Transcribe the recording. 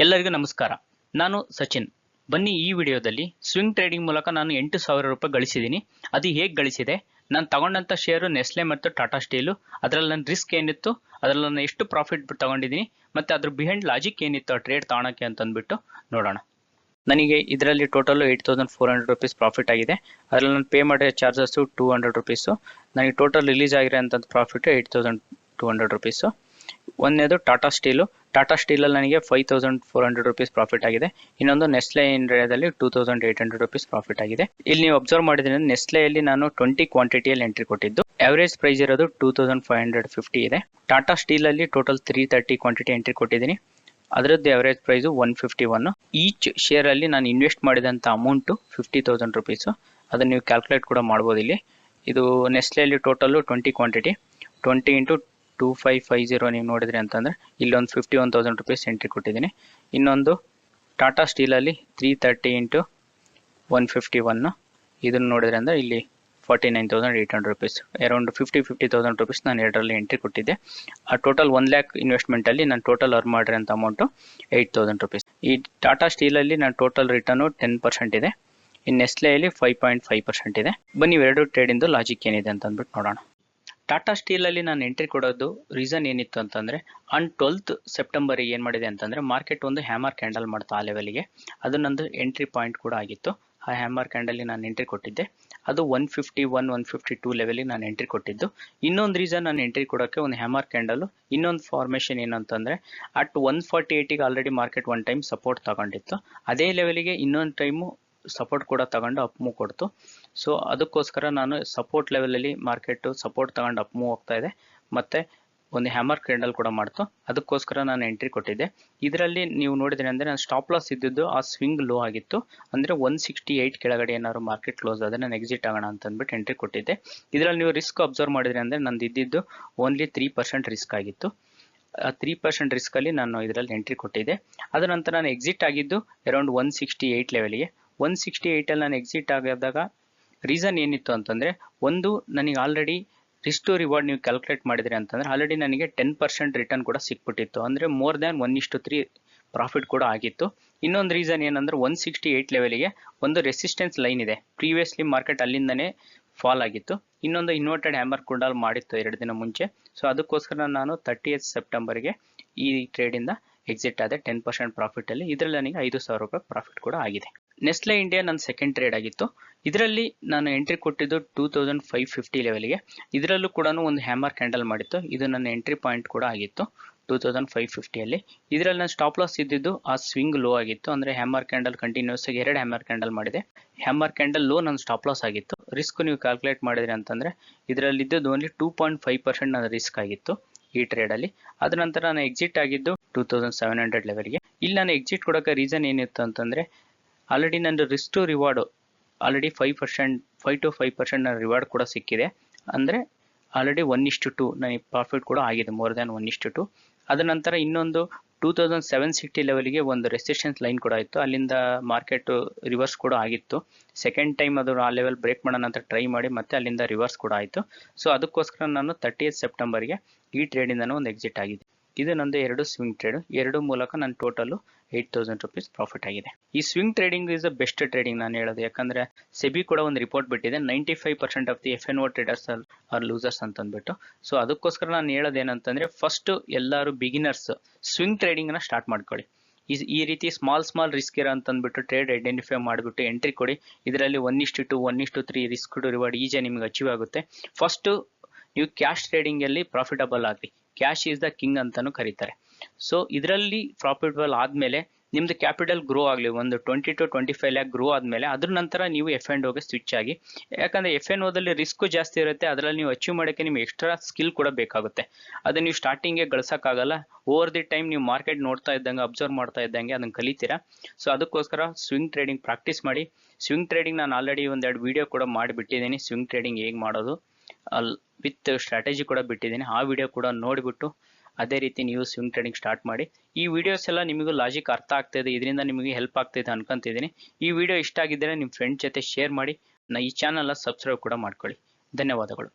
ಎಲ್ಲರಿಗೂ ನಮಸ್ಕಾರ. ನಾನು ಸಚಿನ್. ಬನ್ನಿ ಈ ವಿಡಿಯೋದಲ್ಲಿ ಸ್ವಿಂಗ್ ಟ್ರೇಡಿಂಗ್ ಮೂಲಕ ನಾನು 8,000 ರೂಪಾಯಿ ಗಳಿಸಿದ್ದೀನಿ. ಅದು ಹೇಗೆ ಗಳಿಸಿದೆ, ನಾನು ತಗೊಂಡಂಥ ಶೇರು ನೆಸ್ಲೆ ಮತ್ತು ಟಾಟಾ ಸ್ಟೀಲು, ಅದರಲ್ಲಿ ನನ್ನ ರಿಸ್ಕ್ ಏನಿತ್ತು, ಅದರಲ್ಲಿ ನಾನು ಎಷ್ಟು ಪ್ರಾಫಿಟ್ ತಗೊಂಡಿದ್ದೀನಿ, ಮತ್ತು ಅದ್ರ ಬಿಹೈಂಡ್ ಲಾಜಿಕ್ ಏನಿತ್ತು ಆ ಟ್ರೇಡ್ ತಗೊಳಕ್ಕೆ ಅಂತಂದ್ಬಿಟ್ಟು ನೋಡೋಣ. ನನಗೆ ಇದರಲ್ಲಿ ಟೋಟಲು 8,400 ರೂಪೀಸ್ ಪ್ರಾಫಿಟ್ ಆಗಿದೆ. ಅದರಲ್ಲಿ ನಾನು ಪೇ ಮಾಡಿರೋ ಚಾರ್ಜಸ್ಸು 200 ರೂಪೀಸು. ನನಗೆ ಟೋಟಲ್ ರಿಲೀಸ್ ಆಗಿರೋಂಥ ಪ್ರಾಫಿಟ್ 8,200 ರೂಪೀಸು. ಒಂದನೇದು ಟಾಟಾ ಸ್ಟೀಲಲ್ಲಿ ನನಗೆ 5,400 ರೂಪೀಸ್ ಪ್ರಾಫಿಟ್ ಆಗಿದೆ. ಇನ್ನೊಂದು ನೆಸ್ಲೆ ಇಂಡಿಯಾದಲ್ಲಿ 2,800 ರೂಪೀಸ್ ಪ್ರಾಫಿಟ್ ಆಗಿದೆ. ಇಲ್ಲಿ ನೀವು ಅಬ್ಸರ್ವ್ ಮಾಡಿದ್ರೆ ನೆಸ್ಲೆಯಲ್ಲಿ ನಾನು 20 ಕ್ವಾಂಟಿಟಿಯಲ್ಲಿ ಎಂಟ್ರಿ ಕೊಟ್ಟಿದ್ದು. ಅವರೇಜ್ ಪ್ರೈಸ್ ಇರೋದು 2,550 ಇದೆ. ಟಾಟಾ ಸ್ಟೀಲಲ್ಲಿ ಟೋಟಲ್ 330 ಕ್ವಾಂಟಿಟಿ ಎಂಟ್ರಿ ಕೊಟ್ಟಿದ್ದೀನಿ. ಅದರದ್ದು ಅವರೇಜ್ ಪ್ರೈಸು 151. ಈಚ್ ಶೇರಲ್ಲಿ ನಾನು ಇನ್ವೆಸ್ಟ್ ಮಾಡಿದಂಥ ಅಮೌಂಟು 50,000 ರೂಪೀಸು. ಅದನ್ನು ನೀವು ಕ್ಯಾಲ್ಕುಲೇಟ್ ಕೂಡ ಮಾಡ್ಬೋದು. ಇಲ್ಲಿ ಇದು ನೆಸ್ಲೆಯಲ್ಲಿ ಟೋಟಲು 20 ಕ್ವಾಂಟಿಟಿ 20 ಇಂಟು 2550 ನೀವು ನೋಡಿದ್ರಿ ಅಂತಂದರೆ ಇಲ್ಲೊಂದು 51,000 ರೂಪೀಸ್ ಎಂಟ್ರಿ ಕೊಟ್ಟಿದ್ದೀನಿ. ಇನ್ನೊಂದು ಟಾಟಾ ಸ್ಟೀಲಲ್ಲಿ 330 ಇಂಟು 151 ಇದನ್ನು ನೋಡಿದ್ರೆ ಅಂದರೆ ಇಲ್ಲಿ 49,800 ರೂಪೀಸ್, ಅರೌಂಡ್ 50,000 ರೂಪೀಸ್ ನಾನು ಎರಡರಲ್ಲಿ ಎಂಟ್ರಿ ಕೊಟ್ಟಿದ್ದೆ. ಆ ಟೋಟಲ್ 1 ಲ್ಯಾಕ್ ಇನ್ವೆಸ್ಟ್ಮೆಂಟಲ್ಲಿ ನಾನು ಟೋಟಲ್ ಅರ್ನ್ ಮಾಡಿರೋಂಥ ಅಮೌಂಟು 8,000 ರೂಪೀಸ್. ಈ ಟಾಟಾ ಸ್ಟೀಲಲ್ಲಿ ನಾನು ಟೋಟಲ್ ರಿಟರ್ನು 10% ಇದೆ. ಇನ್ನು ನೆಸ್ಲೆಯಲ್ಲಿ 5.5% ಇದೆ. ಬನ್ನಿ ಇವೆರಡು ಟ್ರೇಡಿಂದು ಲಾಜಿಕ್ ಏನಿದೆ ಅಂತ ಅಂದ್ಬಿಟ್ಟು ನೋಡೋಣ. ಟಾಟಾ ಸ್ಟೀಲಲ್ಲಿ ನಾನು ಎಂಟ್ರಿ ಕೊಡೋದು ರೀಸನ್ ಏನಿತ್ತು ಅಂತಂದರೆ, ಆನ್ 12th ಸೆಪ್ಟೆಂಬರಿಗೆ ಏನು ಮಾಡಿದೆ ಅಂತಂದರೆ ಮಾರ್ಕೆಟ್ ಒಂದು ಹ್ಯಾಮರ್ ಕ್ಯಾಂಡಲ್ ಮಾಡ್ತಾ ಆ ಲೆವೆಲಿಗೆ. ಅದು ನಂದು ಎಂಟ್ರಿ ಪಾಯಿಂಟ್ ಕೂಡ ಆಗಿತ್ತು. ಆ ಹ್ಯಾಮರ್ ಕ್ಯಾಂಡಲ್ಲಿ ನಾನು ಎಂಟ್ರಿ ಕೊಟ್ಟಿದ್ದೆ. ಅದು 151, 152 ಲೆವೆಲಿಗೆ ನಾನು ಎಂಟ್ರಿ ಕೊಟ್ಟಿದ್ದು. ಇನ್ನೊಂದು ರೀಸನ್ ನಾನು ಎಂಟ್ರಿ ಕೊಡೋಕ್ಕೆ ಒಂದು ಹ್ಯಾಮರ್ ಕ್ಯಾಂಡಲು, ಇನ್ನೊಂದು ಫಾರ್ಮೇಷನ್ ಏನು ಅಂತಂದರೆ ಅಟ್ 148ಗೆ already market one time support ತಗೊಂಡಿತ್ತು. ಅದೇ ಲೆವೆಲಿಗೆ ಇನ್ನೊಂದು ಟೈಮು ಸಪೋರ್ಟ್ ಕೂಡ ತಗೊಂಡು ಅಪ್ ಮೂವ್ ಕೊಡ್ತು. ಸೊ ಅದಕ್ಕೋಸ್ಕರ ನಾನು ಸಪೋರ್ಟ್ ಲೆವೆಲಲ್ಲಿ ಮಾರ್ಕೆಟು ಸಪೋರ್ಟ್ ತಗೊಂಡು ಅಪ್ ಮೂವ್ ಹೋಗ್ತಾ ಇದೆ, ಮತ್ತು ಒಂದು ಹ್ಯಾಮರ್ ಕ್ಯಾಂಡಲ್ ಕೂಡ ಮಾಡ್ತು. ಅದಕ್ಕೋಸ್ಕರ ನಾನು ಎಂಟ್ರಿ ಕೊಟ್ಟಿದ್ದೆ. ಇದರಲ್ಲಿ ನೀವು ನೋಡಿದ್ರೆ ಅಂದರೆ ನಾನು ಸ್ಟಾಪ್ ಲಾಸ್ ಇದ್ದಿದ್ದು ಆ ಸ್ವಿಂಗ್ ಲೋ ಆಗಿತ್ತು. ಅಂದರೆ 168 ಕೆಳಗಡೆ ಏನಾದ್ರು ಮಾರ್ಕೆಟ್ ಕ್ಲೋಸ್ ಆದರೆ ನಾನು ಎಕ್ಸಿಟ್ ಆಗೋಣ ಅಂತ ಅಂದ್ಬಿಟ್ಟು ಎಂಟ್ರಿ ಕೊಟ್ಟಿದ್ದೆ. ಇದರಲ್ಲಿ ನೀವು ರಿಸ್ಕ್ ಅಬ್ಸರ್ವ್ ಮಾಡಿದ್ರೆ ಅಂದರೆ ನಂದು ಇದ್ದಿದ್ದು ಓನ್ಲಿ 3% ರಿಸ್ಕ್ ಆಗಿತ್ತು. ಆ 3% ರಿಸ್ಕಲ್ಲಿ ನಾನು ಇದರಲ್ಲಿ ಎಂಟ್ರಿ ಕೊಟ್ಟಿದ್ದೆ. ಅದರ ನಂತರ ನಾನು ಎಕ್ಸಿಟ್ ಆಗಿದ್ದು ಅರೌಂಡ್ 168 ಲೆವೆಲಿಗೆ. 168ಅಲ್ಲಿ ನಾನು ಎಕ್ಸಿಟ್ ಆಗಿದ್ದಾಗ ರೀಸನ್ ಏನಿತ್ತು ಅಂತಂದರೆ, ಒಂದು ನನಗೆ ಆಲ್ರೆಡಿ ರಿಸ್ಕ್ ಟು ರಿವಾರ್ಡ್ ನೀವು ಕ್ಯಾಲ್ಕುಲೇಟ್ ಮಾಡಿದ್ರಿ ಅಂತಂದರೆ ಆಲ್ರೆಡಿ ನನಗೆ 10% ರಿಟರ್ನ್ ಕೂಡ ಸಿಕ್ಬಿಟ್ಟಿತ್ತು. ಅಂದರೆ ಮೋರ್ ದ್ಯಾನ್ 1:3 ಪ್ರಾಫಿಟ್ ಕೂಡ ಆಗಿತ್ತು. ಇನ್ನೊಂದು ರೀಸನ್ ಏನಂದರೆ 168 ಲೆವೆಲಿಗೆ ಒಂದು ರೆಸಿಸ್ಟೆನ್ಸ್ ಲೈನ್ ಇದೆ. ಪ್ರೀವಿಯಸ್ಲಿ ಮಾರ್ಕೆಟ್ ಅಲ್ಲಿಂದನೇ ಫಾಲ್ ಆಗಿತ್ತು. ಇನ್ನೊಂದು ಇನ್ವರ್ಟೆಡ್ ಹ್ಯಾಮರ್ ಕೂಡ ಮಾಡಿತ್ತು 2 ದಿನ ಮುಂಚೆ. ಸೊ ಅದಕ್ಕೋಸ್ಕರ ನಾನು 30th ಸೆಪ್ಟೆಂಬರ್ಗೆ ಈ ಟ್ರೇಡಿಂದ ಎಕ್ಸಿಟ್ ಆದೆ 10% ಪ್ರಾಫಿಟಲ್ಲಿ. ಇದರಲ್ಲಿ ನನಗೆ 5,000 ರೂಪಾಯಿ ಪ್ರಾಫಿಟ್ ಕೂಡ ಆಗಿದೆ. ನೆಸ್ಲೆ ಇಂಡಿಯಾ ನನ್ನ ಸೆಕೆಂಡ್ ಟ್ರೇಡ್ ಆಗಿತ್ತು. ಇದರಲ್ಲಿ ನಾನು ಎಂಟ್ರಿ ಕೊಟ್ಟಿದ್ದು 2,550 ಲೆವೆಲಿಗೆ. ಇದರಲ್ಲೂ ಕೂಡ ಒಂದು ಹ್ಯಾಮರ್ ಕ್ಯಾಂಡಲ್ ಮಾಡಿತ್ತು. ಇದು ನನ್ನ ಎಂಟ್ರಿ ಪಾಯಿಂಟ್ ಕೂಡ ಆಗಿತ್ತು 2,550ಅಲ್ಲಿ. ಇದರಲ್ಲಿ ನಾನು ಸ್ಟಾಪ್ ಲಾಸ್ ಇದ್ದಿದ್ದು ಆ ಸ್ವಿಂಗ್ ಲೋ ಆಗಿತ್ತು. ಅಂದರೆ ಹ್ಯಾಮರ್ ಕ್ಯಾಂಡಲ್ ಕಂಟಿನ್ಯೂಸ್ ಆಗಿ 2 ಹ್ಯಾಮರ್ ಕ್ಯಾಂಡಲ್ ಮಾಡಿದೆ. ಹ್ಯಾಮರ್ ಕ್ಯಾಂಡಲ್ ಲೋ ನನ್ನ ಸ್ಟಾಪ್ ಲಾಸ್ ಆಗಿತ್ತು. ರಿಸ್ಕ್ ನೀವು ಕ್ಯಾಲ್ಕುಲೇಟ್ ಮಾಡಿದ್ರಿ ಅಂತಂದರೆ ಇದರಲ್ಲಿದ್ದು ಓನ್ಲಿ 2.5% ನನ್ನ ರಿಸ್ಕ್ ಆಗಿತ್ತು ಈ ಟ್ರೇಡಲ್ಲಿ. ಅದ ನಂತರ ನಾನು ಎಕ್ಸಿಟ್ ಆಗಿದ್ದು 2,700 ಲೆವೆಲ್ಗೆ. ಇಲ್ಲಿ ನಾನು ಎಕ್ಸಿಟ್ ಕೊಡೋಕ್ಕೆ ರೀಸನ್ ಏನಿತ್ತು ಅಂತಂದರೆ ಆಲ್ರೆಡಿ ನನ್ನ risk to reward already 5 to 5% ನನ್ನ ರಿವಾರ್ಡ್ ಕೂಡ ಸಿಕ್ಕಿದೆ. ಅಂದರೆ ಆಲ್ರೆಡಿ 1:2 ನನಗೆ ಪ್ರಾಫಿಟ್ ಕೂಡ ಆಗಿದೆ, ಮೋರ್ ದ್ಯಾನ್ 1:2. ಅದರ ನಂತರ ಇನ್ನೊಂದು 2,760 ಲೆವೆಲ್ಗೆ ಒಂದು ರೆಸಿಸ್ಟೆನ್ಸ್ ಲೈನ್ ಕೂಡ ಇತ್ತು. ಅಲ್ಲಿಂದ ಮಾರ್ಕೆಟು ರಿವರ್ಸ್ ಕೂಡ ಆಗಿತ್ತು. ಸೆಕೆಂಡ್ ಟೈಮ್ ಅದು ಆ ಲೆವೆಲ್ ಬ್ರೇಕ್ ಮಾಡೋಣ ಅಂತ ಟ್ರೈ ಮಾಡಿ ಮತ್ತೆ ಅಲ್ಲಿಂದ ರಿವರ್ಸ್ ಕೂಡ ಆಯಿತು. ಸೊ ಅದಕ್ಕೋಸ್ಕರ ನಾನು 30th ಸೆಪ್ಟೆಂಬರ್ಗೆ ಈ ಟ್ರೇಡಿಂದನೂ ಒಂದು ಎಕ್ಸಿಟ್ ಆಗಿದೆ. ಇದು ನಂದು 2 ಸ್ವಿಂಗ್ ಟ್ರೇಡು. 2 ಮೂಲಕ ನನ್ನ ಟೋಟಲು 8,000 ರೂಪೀಸ್ ಪ್ರಾಫಿಟ್ ಆಗಿದೆ. ಈ swing trading is the best trading ನಾನು ಹೇಳೋದು. ಯಾಕಂದರೆ ಸೆಬಿ ಕೂಡ ಒಂದು ರಿಪೋರ್ಟ್ ಬಿಟ್ಟಿದೆ 95% of the FNO traders are losers ಅಂತಂದ್ಬಿಟ್ಟು. ಸೊ ಅದಕ್ಕೋಸ್ಕರ ನಾನು ಹೇಳೋದೇನಂತಂದರೆ ಫಸ್ಟು ಎಲ್ಲರೂ ಬಿಗಿನರ್ಸ್ ಸ್ವಿಂಗ್ ಟ್ರೇಡಿಂಗ್ನ ಸ್ಟಾರ್ಟ್ ಮಾಡ್ಕೊಳ್ಳಿ. ಈ ರೀತಿ ಸ್ಮಾಲ್ ರಿಸ್ಕ್ ಇರೋ ಅಂತಂದ್ಬಿಟ್ಟು ಟ್ರೇಡ್ ಐಡೆಂಟಿಫೈ ಮಾಡಿಬಿಟ್ಟು ಎಂಟ್ರಿ ಕೊಡಿ. ಇದರಲ್ಲಿ 1:2, 1:3 ರಿಸ್ಕ್ ಟು ರಿವಾರ್ಡ್ ಈಜಿ ನಿಮಗೆ ಅಚೀವ್ ಆಗುತ್ತೆ. ಫಸ್ಟು ನೀವು ಕ್ಯಾಶ್ ಟ್ರೇಡಿಂಗಲ್ಲಿ ಪ್ರಾಫಿಟಬಲ್ ಆಗಲಿ. ಕ್ಯಾಶ್ ಈಸ್ ದ ಕಿಂಗ್ ಅಂತಲೂ ಕರೀತಾರೆ. ಸೊ ಇದರಲ್ಲಿ ಪ್ರಾಫಿಟಬಲ್ ಆದಮೇಲೆ ನಿಮ್ಮದು ಕ್ಯಾಪಿಟಲ್ ಗ್ರೋ ಆಗಲಿ, ಒಂದು 20 to 25 ಲ್ಯಾಕ್ ಗ್ರೋ ಆದಮೇಲೆ ಅದ್ರ ನಂತರ ನೀವು FNOಗೆ ಸ್ವಿಚ್ ಆಗಿ. ಯಾಕಂದರೆ FNOದಲ್ಲಿ ರಿಸ್ಕು ಜಾಸ್ತಿ ಇರುತ್ತೆ. ಅದರಲ್ಲಿ ನೀವು ಅಚೀವ್ ಮಾಡೋಕ್ಕೆ ನಿಮ್ಗೆ ಎಕ್ಸ್ಟ್ರಾ ಸ್ಕಿಲ್ ಕೂಡ ಬೇಕಾಗುತ್ತೆ. ಅದು ನೀವು ಸ್ಟಾರ್ಟಿಂಗೇ ಗಳಿಸೋಕ್ಕಾಗಲ್ಲ. ಓವರ್ ದಿ ಟೈಮ್ ನೀವು ಮಾರ್ಕೆಟ್ ನೋಡ್ತಾ ಇದ್ದಂಗೆ ಅಬ್ಸರ್ವ್ ಮಾಡ್ತಾ ಇದ್ದಂಗೆ ಅದನ್ನು ಕಲಿತೀರಾ. ಸೊ ಅದಕ್ಕೋಸ್ಕರ ಸ್ವಿಂಗ್ ಟ್ರೇಡಿಂಗ್ ಪ್ರಾಕ್ಟೀಸ್ ಮಾಡಿ. ಸ್ವಿಂಗ್ ಟ್ರೇಡಿಂಗ್ ನಾನು ಆಲ್ರೆಡಿ ಒಂದೆರಡು ವೀಡಿಯೋ ಕೂಡ ಮಾಡಿಬಿಟ್ಟಿದ್ದೀನಿ. ಸ್ವಿಂಗ್ ಟ್ರೇಡಿಂಗ್ ಹೇಗೆ ಮಾಡೋದು ವಿತ್ ಸ್ಟ್ರಾಟಜಿ ಕೂಡ ಬಿಟ್ಟಿದ್ದೀನಿ. ಆ ವಿಡಿಯೋ ಕೂಡ ನೋಡಿಬಿಟ್ಟು ಅದೇ ರೀತಿ ನೀವು ಸ್ವಿಂಗ್ ಟ್ರೇಡಿಂಗ್ ಸ್ಟಾರ್ಟ್ ಮಾಡಿ. ಈ ವಿಡಿಯೋಸ್ ಎಲ್ಲ ನಿಮಗೂ ಲಾಜಿಕ್ ಅರ್ಥ ಆಗ್ತಾಯಿದೆ, ಇದರಿಂದ ನಿಮಗೆ ಹೆಲ್ಪ್ ಆಗ್ತಾಯಿದೆ ಅನ್ಕೊಂತಿದ್ದೀನಿ. ಈ ವಿಡಿಯೋ ಇಷ್ಟ ಆಗಿದ್ದರೆ ನಿಮ್ಮ ಫ್ರೆಂಡ್ ಜೊತೆ ಶೇರ್ ಮಾಡಿ. ಈ ಚಾನಲ್ನ ಸಬ್ಸ್ಕ್ರೈಬ್ ಕೂಡ ಮಾಡ್ಕೊಳ್ಳಿ. ಧನ್ಯವಾದಗಳು.